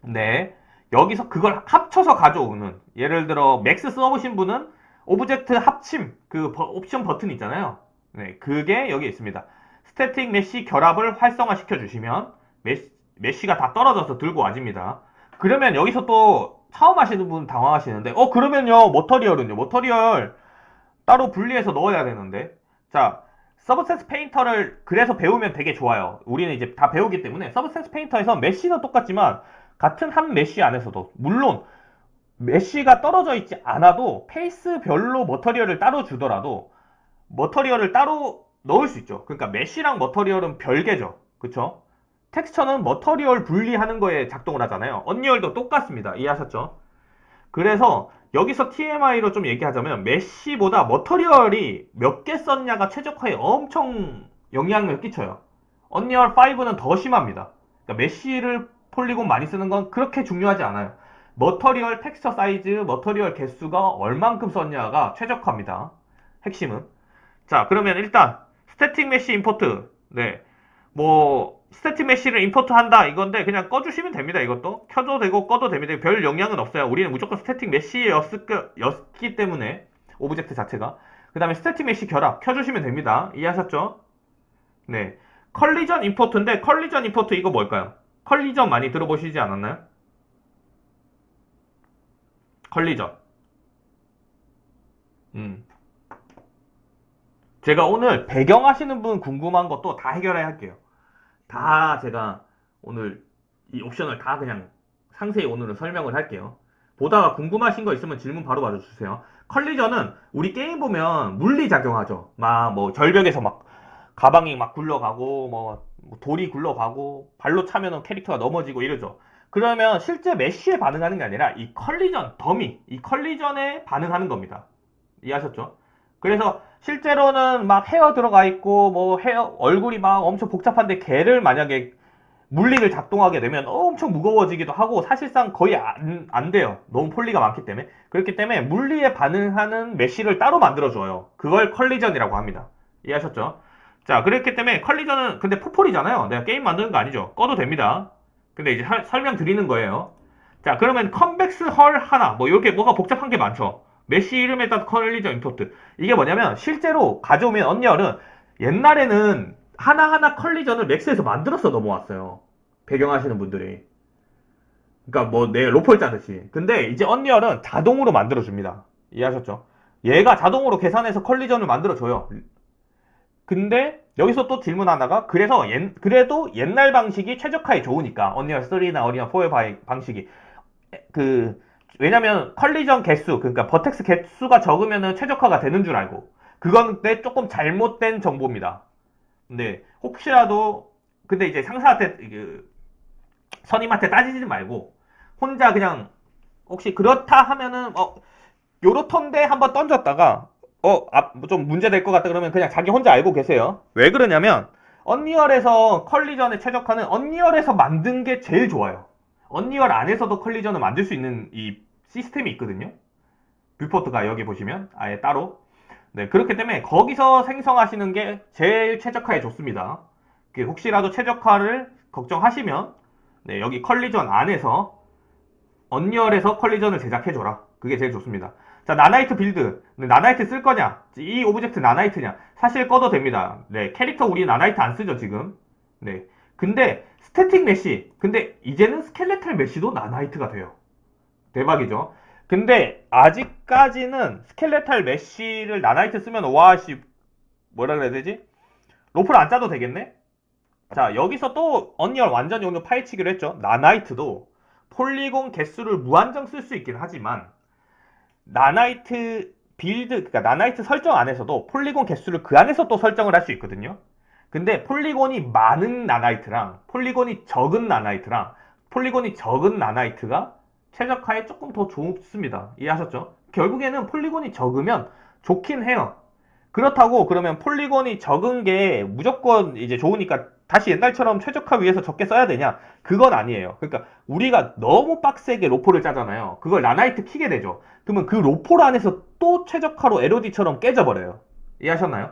네. 여기서 그걸 합쳐서 가져오는, 예를 들어 맥스 써보신 분은 오브젝트 합침 그 옵션 버튼 있잖아요. 네, 그게 여기 있습니다. 스태틱 메쉬 결합을 활성화시켜 주시면 메쉬가 다 떨어져서 들고 와집니다. 그러면 여기서 또 처음 하시는 분 당황하시는데, 그러면요 머터리얼은요? 머터리얼 따로 분리해서 넣어야 되는데. 자, 서브센스 페인터를 그래서 배우면 되게 좋아요. 우리는 이제 다 배우기 때문에. 서브센스 페인터에서 메쉬는 똑같지만 같은 한 메쉬 안에서도, 물론 메쉬가 떨어져 있지 않아도 페이스별로 머터리얼을 따로 주더라도 머터리얼을 따로 넣을 수 있죠. 그러니까 메쉬랑 머터리얼은 별개죠. 그쵸? 텍스처는 머터리얼 분리하는 거에 작동을 하잖아요. 언리얼도 똑같습니다. 이해하셨죠? 그래서 여기서 TMI로 좀 얘기하자면 메쉬보다 머터리얼이 몇 개 썼냐가 최적화에 엄청 영향을 끼쳐요. 언리얼 5는 더 심합니다. 그러니까 메쉬를 폴리곤 많이 쓰는 건 그렇게 중요하지 않아요. 머터리얼 텍스처 사이즈, 머터리얼 개수가 얼만큼 썼냐가 최적화입니다. 핵심은. 자, 그러면 일단 스태틱 메쉬 임포트. 네. 뭐 스태틱 메쉬를 임포트 한다 이건데 그냥 꺼주시면 됩니다. 이것도 켜도 되고 꺼도 됩니다. 별 영향은 없어요. 우리는 무조건 스태틱 메쉬였기 때문에 오브젝트 자체가. 그 다음에 스태틱 메쉬 결합 켜주시면 됩니다. 이해하셨죠? 네. 컬리전 임포트인데 컬리전 임포트 이거 뭘까요? 컬리전 많이 들어보시지 않았나요? 컬리전. 음. 제가 오늘 배경 하시는 분 궁금한 것도 다 해결해 할게요. 다 제가 오늘 이 옵션을 다 그냥 상세히 오늘은 설명을 할게요. 보다가 궁금하신 거 있으면 질문 바로 받아주세요. 컬리전은 우리 게임 보면 물리 작용하죠. 막 뭐 절벽에서 막 가방이 막 굴러가고 뭐 돌이 굴러가고 발로 차면은 캐릭터가 넘어지고 이러죠. 그러면 실제 메쉬에 반응하는 게 아니라 이 컬리전 더미, 이 컬리전에 반응하는 겁니다. 이해하셨죠? 그래서 실제로는 막 헤어 들어가 있고 뭐 헤어 얼굴이 막 엄청 복잡한데 걔를 만약에 물리를 작동하게 되면 엄청 무거워지기도 하고 사실상 거의 안 돼요. 너무 폴리가 많기 때문에. 그렇기 때문에 물리에 반응하는 메쉬를 따로 만들어줘요. 그걸 컬리전이라고 합니다. 이해하셨죠? 자, 그렇기 때문에 컬리전은 근데 포폴이잖아요. 내가 게임 만드는 거 아니죠. 꺼도 됩니다. 근데 이제 설명드리는 거예요. 자, 그러면 컨벡스 헐 하나 뭐 이렇게 뭐가 복잡한 게 많죠. 메쉬 이름에다 컬리전 임포트. 이게 뭐냐면 실제로 가져오면 언리얼은 옛날에는 하나하나 컬리전을 맥스에서 만들어서 넘어왔어요. 배경하시는 분들이. 그러니까 뭐 내 로폴 짜듯이. 근데 이제 언리얼은 자동으로 만들어줍니다. 이해하셨죠? 얘가 자동으로 계산해서 컬리전을 만들어줘요. 근데 여기서 또 질문 하나가, 그래도 옛날 방식이 최적화에 좋으니까 언리얼 3나 언리얼 4의 방식이 그 왜냐면 컬리전 개수, 그러니까 버텍스 개수가 적으면은 최적화가 되는 줄 알고, 그건 근데 조금 잘못된 정보입니다. 근데 혹시라도, 근데 이제 상사한테 선임한테 따지지 말고 혼자 그냥 혹시 그렇다 하면은 요렇던데 한번 던졌다가 좀 문제 될 것 같다 그러면 그냥 자기 혼자 알고 계세요. 왜 그러냐면 언리얼에서 컬리전에 최적화는 언리얼에서 만든 게 제일 좋아요. 언리얼 안에서도 컬리전을 만들 수 있는 이 시스템이 있거든요. 뷰포트가 여기 보시면 아예 따로. 네, 그렇기 때문에 거기서 생성하시는 게 제일 최적화에 좋습니다. 혹시라도 최적화를 걱정하시면 네, 여기 컬리전 안에서 언리얼에서 컬리전을 제작해줘라. 그게 제일 좋습니다. 자, 나나이트 빌드. 네, 나나이트 쓸 거냐? 이 오브젝트 나나이트냐? 사실 꺼도 됩니다. 네, 캐릭터 우리 나나이트 안 쓰죠, 지금. 네. 근데 스태틱 메쉬. 근데 이제는 스켈레탈 메쉬도 나나이트가 돼요. 대박이죠. 근데 아직까지는 스켈레탈 메쉬를 나나이트 쓰면 와씨 뭐라 그래야 되지? 로프를 안 짜도 되겠네? 자, 여기서 또 언리얼 완전 용도 파헤치기로 했죠. 나나이트도 폴리곤 개수를 무한정 쓸 수 있긴 하지만 나나이트 그러니까 나나이트 설정 안에서도 폴리곤 개수를 그 안에서 또 설정을 할 수 있거든요. 근데 폴리곤이 많은 나나이트랑 폴리곤이 적은 나나이트가 최적화에 조금 더 좋습니다. 이해하셨죠? 결국에는 폴리곤이 적으면 좋긴 해요. 그렇다고 그러면 폴리곤이 적은 게 무조건 이제 좋으니까 다시 옛날처럼 최적화 위해서 적게 써야 되냐? 그건 아니에요. 그러니까 우리가 너무 빡세게 로포를 짜잖아요. 그걸 나나이트 키게 되죠. 그러면 그 로포 안에서 또 최적화로 LOD처럼 깨져버려요. 이해하셨나요?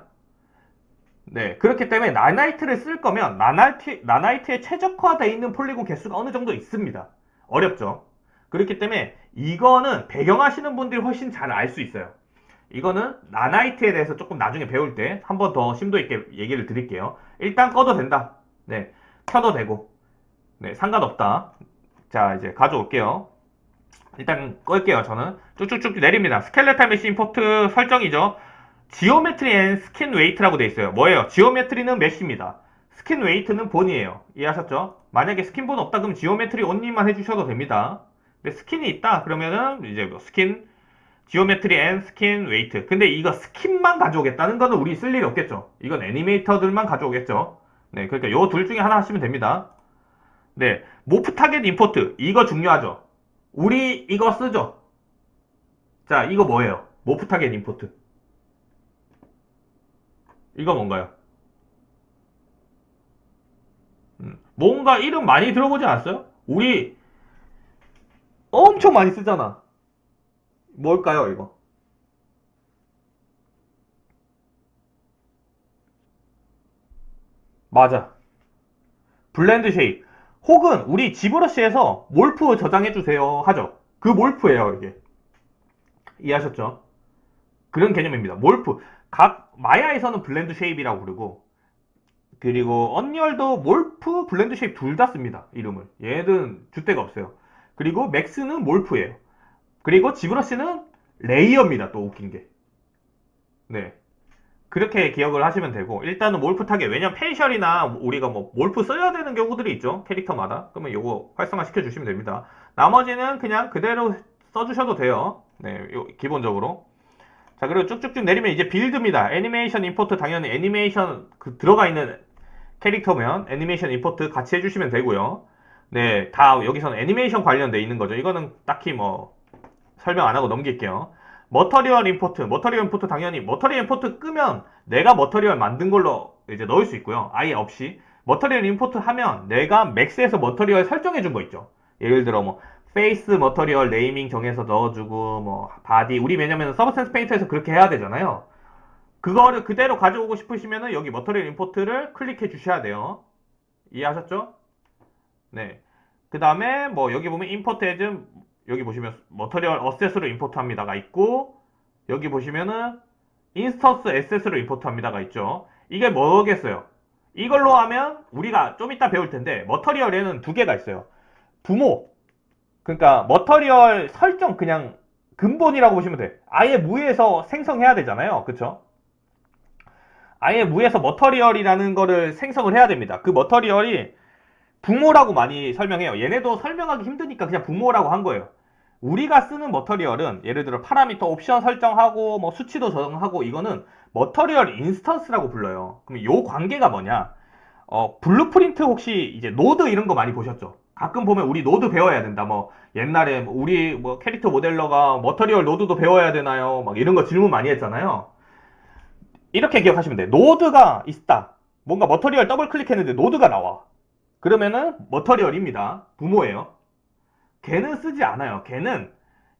네, 그렇기 때문에 나나이트를 쓸 거면 나나이트에 최적화되어 있는 폴리곤 개수가 어느 정도 있습니다. 어렵죠. 그렇기 때문에 이거는 배경 하시는 분들이 훨씬 잘 알 수 있어요. 이거는 나나이트에 대해서 조금 나중에 배울 때 한 번 더 심도 있게 얘기를 드릴게요. 일단 꺼도 된다. 네, 켜도 되고. 네, 상관없다. 자, 이제 가져올게요. 일단 끌게요. 저는 쭉쭉쭉 내립니다. 스켈레탈 메시 임포트 설정이죠. 지오메트리 앤 스킨 웨이트라고 돼 있어요. 뭐예요? 지오메트리는 메시입니다. 스킨 웨이트는 본이에요. 이해하셨죠? 만약에 스킨 본 없다 그럼 지오메트리 온리만 해주셔도 됩니다. 근데 스킨이 있다 그러면은 이제 뭐 스킨 지오메트리 앤 스킨 웨이트. 근데 이거 스킨만 가져오겠다는 거는 우리 쓸 일이 없겠죠. 이건 애니메이터들만 가져오겠죠. 네, 그러니까 요 둘 중에 하나 하시면 됩니다. 네, 모프 타겟 임포트. 이거 중요하죠. 우리 이거 쓰죠. 자, 이거 뭐예요? 모프 타겟 임포트. 이거 뭔가요? 뭔가 이름 많이 들어보지 않았어요? 우리 엄청 많이 쓰잖아. 뭘까요, 이거? 맞아. 블렌드 쉐입. 혹은 우리 지브러시에서 몰프 저장해주세요 하죠. 그 몰프예요, 이게. 이해하셨죠? 그런 개념입니다. 몰프. 각 마야에서는 블렌드 쉐입이라고 부르고, 그리고 언리얼도 몰프, 블렌드 쉐입 둘 다 씁니다. 이름을. 얘는 줏대가 없어요. 그리고 맥스는 몰프예요. 그리고 지브러시는 레이어입니다. 또 웃긴 게. 네. 그렇게 기억을 하시면 되고, 일단은 몰프 타겟. 왜냐면 페이셜이나 우리가 뭐 몰프 써야 되는 경우들이 있죠. 캐릭터마다. 그러면 요거 활성화 시켜주시면 됩니다. 나머지는 그냥 그대로 써주셔도 돼요. 네, 기본적으로. 자, 그리고 쭉쭉쭉 내리면 이제 빌드입니다. 애니메이션 임포트 당연히 애니메이션 들어가 있는 캐릭터면 애니메이션 임포트 같이 해주시면 되고요. 네, 다 여기서는 애니메이션 관련돼 있는 거죠. 이거는 딱히 뭐 설명 안 하고 넘길게요. 머터리얼 임포트, 머터리얼 임포트 당연히 머터리얼 임포트 끄면 내가 머터리얼 만든 걸로 이제 넣을 수 있고요. 아예 없이. 머터리얼 임포트 하면 내가 맥스에서 머터리얼 설정해 준 거 있죠. 예를 들어 뭐 페이스 머터리얼 네이밍 정해서 넣어주고 뭐 바디 우리 왜냐면 서브센스 페인터에서 그렇게 해야 되잖아요. 그거를 그대로 가져오고 싶으시면은 여기 머터리얼 임포트를 클릭해 주셔야 돼요. 이해하셨죠? 네. 그 다음에 뭐 여기 보면 임포트 에즈 여기 보시면 머터리얼 어셋으로 임포트 합니다가 있고 여기 보시면은 인스턴스 에셋으로 임포트 합니다가 있죠. 이게 뭐겠어요? 이걸로 하면 우리가 좀 이따 배울 텐데 머터리얼에는 두 개가 있어요. 부모 그러니까 머터리얼 설정 그냥 근본이라고 보시면 돼. 아예 무에서 생성해야 되잖아요. 그쵸? 아예 무에서 머터리얼이라는 거를 생성을 해야 됩니다. 그 머터리얼이 부모라고 많이 설명해요. 얘네도 설명하기 힘드니까 그냥 부모라고 한 거예요. 우리가 쓰는 머터리얼은 예를 들어 파라미터 옵션 설정하고 뭐 수치도 저장하고 이거는 머터리얼 인스턴스라고 불러요. 그럼 요 관계가 뭐냐? 블루프린트 혹시 이제 노드 이런 거 많이 보셨죠? 가끔 보면 우리 노드 배워야 된다. 뭐 옛날에 우리 뭐 캐릭터 모델러가 머터리얼 노드도 배워야 되나요? 막 이런 거 질문 많이 했잖아요. 이렇게 기억하시면 돼. 노드가 있다. 뭔가 머터리얼 더블 클릭했는데 노드가 나와. 그러면은 머터리얼입니다. 부모예요. 걔는 쓰지 않아요.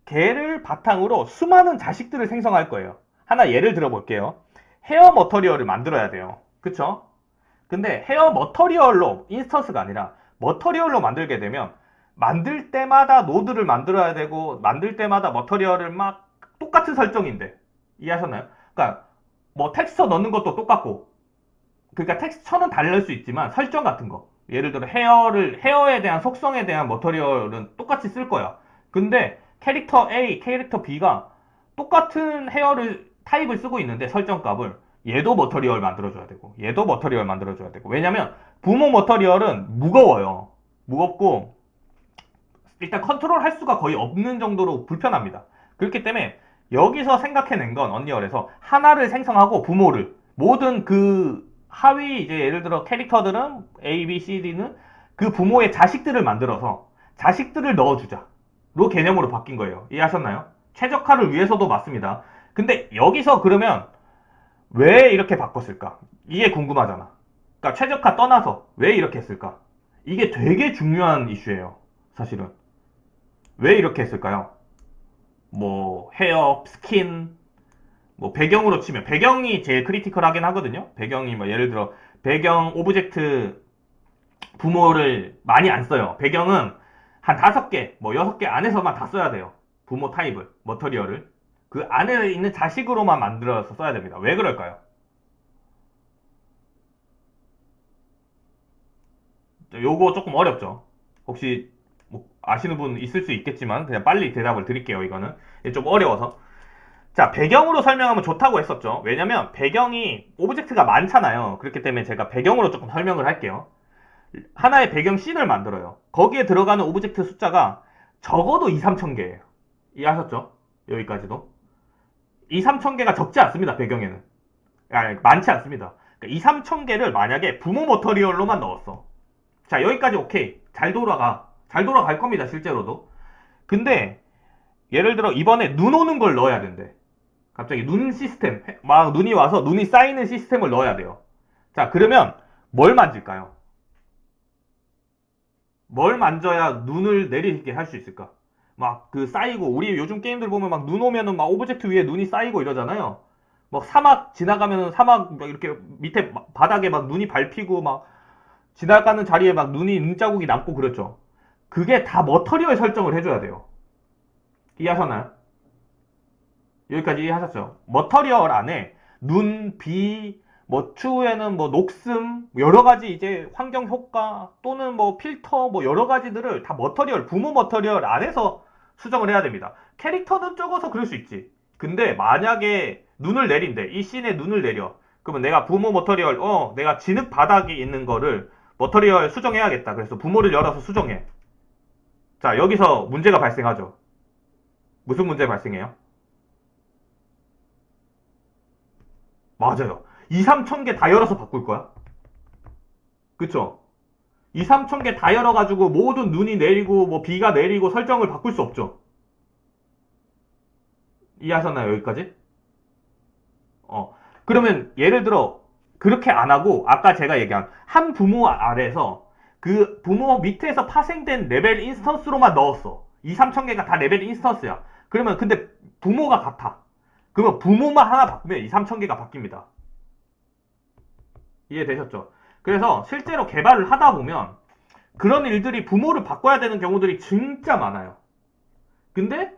걔를 바탕으로 수많은 자식들을 생성할 거예요. 하나 예를 들어 볼게요. 헤어 머터리얼을 만들어야 돼요. 그쵸? 근데 헤어 머터리얼로 인스턴스가 아니라 머터리얼로 만들게 되면 만들 때마다 노드를 만들어야 되고 만들 때마다 머터리얼을 막 똑같은 설정인데 이해하셨나요? 그러니까 뭐 텍스처 넣는 것도 똑같고 그러니까 텍스처는 다를 수 있지만 설정 같은 거 예를 들어 헤어에 대한 속성에 대한 머터리얼은 똑같이 쓸 거야. 근데 캐릭터 A, 캐릭터 B가 똑같은 타입을 쓰고 있는데 설정값을 얘도 머터리얼 만들어줘야 되고 얘도 머터리얼 만들어줘야 되고 왜냐면 부모 머터리얼은 무거워요. 무겁고 일단 컨트롤 할 수가 거의 없는 정도로 불편합니다. 그렇기 때문에 여기서 생각해낸 건 언리얼에서 하나를 생성하고 부모를 모든 그 하위 이제 예를 들어 캐릭터들은 A, B, C, D는 그 부모의 자식들을 만들어서 자식들을 넣어주자 로 개념으로 바뀐 거예요. 이해하셨나요? 최적화를 위해서도 맞습니다. 근데 여기서 그러면 왜 이렇게 바꿨을까? 이게 궁금하잖아. 그러니까 최적화 떠나서 왜 이렇게 했을까? 이게 되게 중요한 이슈예요. 사실은. 왜 이렇게 했을까요? 뭐 헤어, 스킨, 뭐 배경으로 치면 배경이 제일 크리티컬하긴 하거든요. 배경이 뭐 예를 들어 배경 오브젝트 부모를 많이 안 써요. 배경은 한 5개, 뭐 6개 안에서만 다 써야 돼요. 부모 타입을, 머터리얼을. 그 안에 있는 자식으로만 만들어서 써야 됩니다. 왜 그럴까요? 요거 조금 어렵죠. 혹시 뭐 아시는 분 있을 수 있겠지만 그냥 빨리 대답을 드릴게요. 이거는 좀 어려워서. 자, 배경으로 설명하면 좋다고 했었죠. 왜냐면 배경이 오브젝트가 많잖아요. 그렇기 때문에 제가 배경으로 조금 설명을 할게요. 하나의 배경 씬을 만들어요. 거기에 들어가는 오브젝트 숫자가 적어도 2, 3천 개예요. 이해하셨죠? 여기까지도. 2, 3천 개가 적지 않습니다. 배경에는. 아니, 많지 않습니다. 그러니까 2, 3천 개를 만약에 부모 머터리얼로만 넣었어. 자, 여기까지 오케이. 잘 돌아가. 잘 돌아갈 겁니다. 실제로도. 근데 예를 들어 이번에 눈 오는 걸 넣어야 된대. 갑자기 눈 시스템. 막 눈이 와서 눈이 쌓이는 시스템을 넣어야 돼요. 자, 그러면 뭘 만질까요? 뭘 만져야 눈을 내리게 할 수 있을까? 막 그 쌓이고 우리 요즘 게임들 보면 막 눈 오면은 막 오브젝트 위에 눈이 쌓이고 이러잖아요. 막 사막 지나가면은 사막 막 이렇게 밑에 바닥에 막 눈이 밟히고 막 지나가는 자리에 막 눈이 눈자국이 남고 그렇죠. 그게 다 머터리얼 설정을 해줘야 돼요. 이해하셨나요? 여기까지 이해하셨죠? 머터리얼 안에 눈, 비, 뭐 추후에는 뭐 녹슨 여러 가지 이제 환경 효과 또는 뭐 필터 뭐 여러 가지들을 다 머터리얼 부모 머터리얼 안에서 수정을 해야 됩니다. 캐릭터는 적어서 그럴 수 있지. 근데 만약에 눈을 내린대. 이 씬에 눈을 내려. 그러면 내가 부모 머터리얼 내가 진흙 바닥에 있는 거를 머터리얼 수정해야겠다. 그래서 부모를 열어서 수정해. 자, 여기서 문제가 발생하죠. 무슨 문제 발생해요? 맞아요. 2, 3천 개 다 열어서 바꿀 거야? 그쵸? 2, 3천 개 다 열어가지고 모든 눈이 내리고 뭐 비가 내리고 설정을 바꿀 수 없죠. 이해하셨나요? 여기까지? 그러면 예를 들어 그렇게 안 하고 아까 제가 얘기한 한 부모 아래에서 그 부모 밑에서 파생된 레벨 인스턴스로만 넣었어. 2, 3천 개가 다 레벨 인스턴스야. 그러면 근데 부모가 같아. 그러면 부모만 하나 바꾸면 2, 3천 개가 바뀝니다. 이해되셨죠? 그래서 실제로 개발을 하다 보면 그런 일들이 부모를 바꿔야 되는 경우들이 진짜 많아요. 근데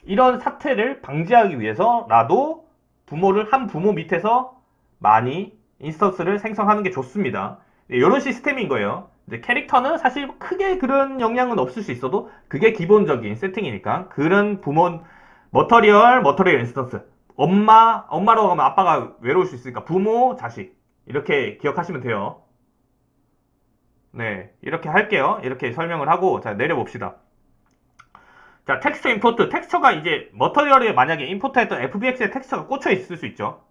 이런 사태를 방지하기 위해서 나도 부모를 한 부모 밑에서 많이 인스턴스를 생성하는 게 좋습니다. 이런 시스템인 거예요. 캐릭터는 사실 크게 그런 영향은 없을 수 있어도 그게 기본적인 세팅이니까 그런 부모 머터리얼 인스턴스 엄마라고 하면 아빠가 외로울 수 있으니까 부모 자식 이렇게 기억하시면 돼요. 네, 이렇게 할게요. 이렇게 설명을 하고, 자, 내려봅시다. 자, 텍스처 임포트. 텍스처가 이제 머터리얼에 만약에 임포트했던 FBX의 텍스처가 꽂혀 있을 수 있죠.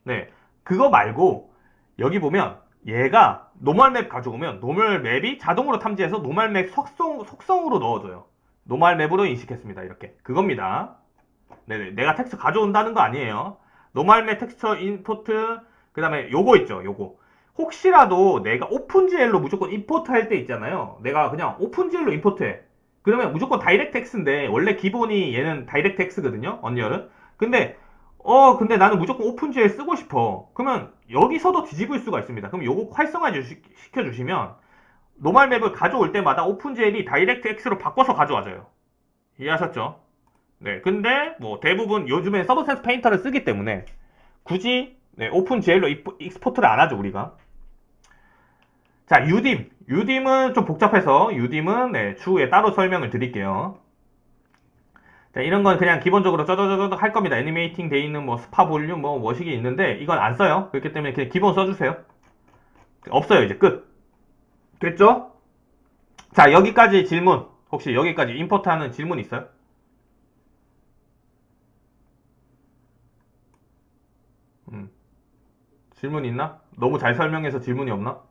네, 그거 말고, 여기 보면, 얘가 노멀 맵 가져오면, 노멀 맵이 자동으로 탐지해서 노멀 맵 속성으로 넣어줘요. 노멀 맵으로 인식했습니다. 이렇게. 그겁니다. 네네, 내가 텍스처 가져온다는 거 아니에요. 노멀 맵 텍스처 임포트, 그 다음에 요거 있죠, 요거. 혹시라도 내가 오픈GL로 무조건 임포트 할 때 있잖아요. 내가 그냥 오픈GL로 임포트해. 그러면 무조건 다이렉트 X인데 원래 기본이 얘는 다이렉트 X거든요. 언리얼은. 근데 근데 나는 무조건 오픈GL 쓰고 싶어. 그러면 여기서도 뒤집을 수가 있습니다. 그럼 요거 활성화 시켜주시면 노멀 맵을 가져올 때마다 오픈GL이 다이렉트 X로 바꿔서 가져와줘요. 이해하셨죠? 네. 근데 뭐 대부분 요즘에 서브센스 페인터를 쓰기 때문에 굳이 네, 오픈GL로 익스포트를 안 하죠, 우리가. 자, 유딤. 유딤은 좀 복잡해서 유딤은 네, 추후에 따로 설명을 드릴게요. 자, 이런 건 그냥 기본적으로 쩌저저저 할 겁니다. 애니메이팅 돼 있는 뭐 스파 볼륨 뭐 머시기 있는데 이건 안 써요. 그렇기 때문에 그냥 기본 써주세요. 없어요, 이제 끝. 됐죠? 자, 여기까지 질문. 혹시 여기까지 임포트하는 질문 있어요? 음, 질문 있나? 너무 잘 설명해서 질문이 없나?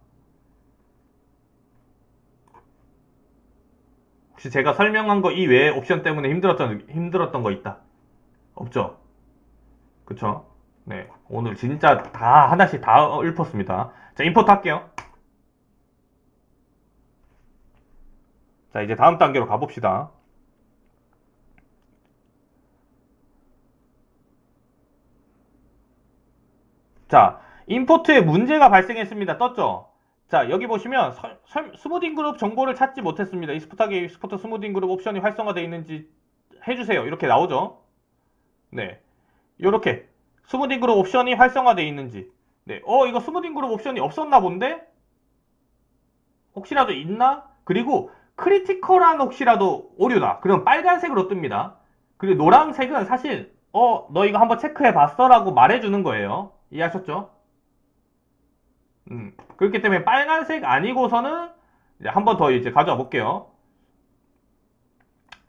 혹시 제가 설명한 거 이외에 옵션 때문에 힘들었던 거 있다? 없죠? 그쵸? 네. 오늘 진짜 다 하나씩 다 읊었습니다. 자, 임포트 할게요. 자, 이제 다음 단계로 가봅시다. 자, 임포트에 문제가 발생했습니다. 떴죠? 자, 여기 보시면 스무딩 그룹 정보를 찾지 못했습니다. 이스포타게 익스포트 스무딩 그룹 옵션이 활성화되어 있는지 해주세요. 이렇게 나오죠. 네, 요렇게 스무딩 그룹 옵션이 활성화되어 있는지. 네, 이거 스무딩 그룹 옵션이 없었나 본데? 혹시라도 있나? 그리고 크리티컬한 혹시라도 오류다. 그럼 빨간색으로 뜹니다. 그리고 노란색은 사실 너 이거 한번 체크해 봤어? 라고 말해주는 거예요. 이해하셨죠? 그렇기 때문에 빨간색 아니고서는 한 번 더 이제 가져와 볼게요.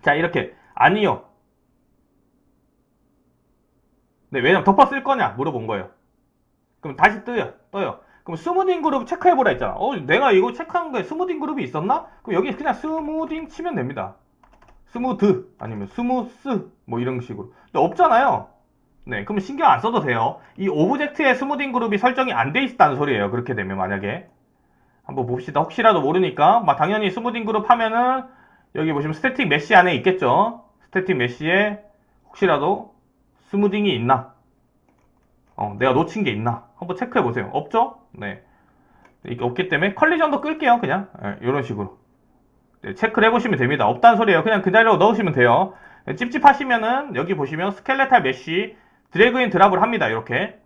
자, 이렇게 아니요. 네, 왜냐면 덮어 쓸 거냐 물어본 거예요. 그럼 다시 떠요. 그럼 스무딩 그룹 체크해보라 했잖아. 내가 이거 체크한 거에 스무딩 그룹이 있었나? 그럼 여기 그냥 스무딩 치면 됩니다. 스무드 아니면 스무스 뭐 이런 식으로. 근데 없잖아요. 네, 그럼 신경 안 써도 돼요. 이 오브젝트에 스무딩 그룹이 설정이 안 돼 있다는 소리예요. 그렇게 되면 만약에 한번 봅시다. 혹시라도 모르니까 당연히 스무딩 그룹 하면은 여기 보시면 스태틱 메시 안에 있겠죠. 스태틱 메시에 혹시라도 스무딩이 있나? 내가 놓친 게 있나? 한번 체크해 보세요. 없죠? 네. 이게 없기 때문에 컬리전도 끌게요. 그냥 이런 식으로 네, 체크를 해보시면 됩니다. 없다는 소리예요. 그냥 그 자리로 넣으시면 돼요. 찝찝하시면은 여기 보시면 스켈레탈 메쉬 드래그 인 드랍을 합니다. 이렇게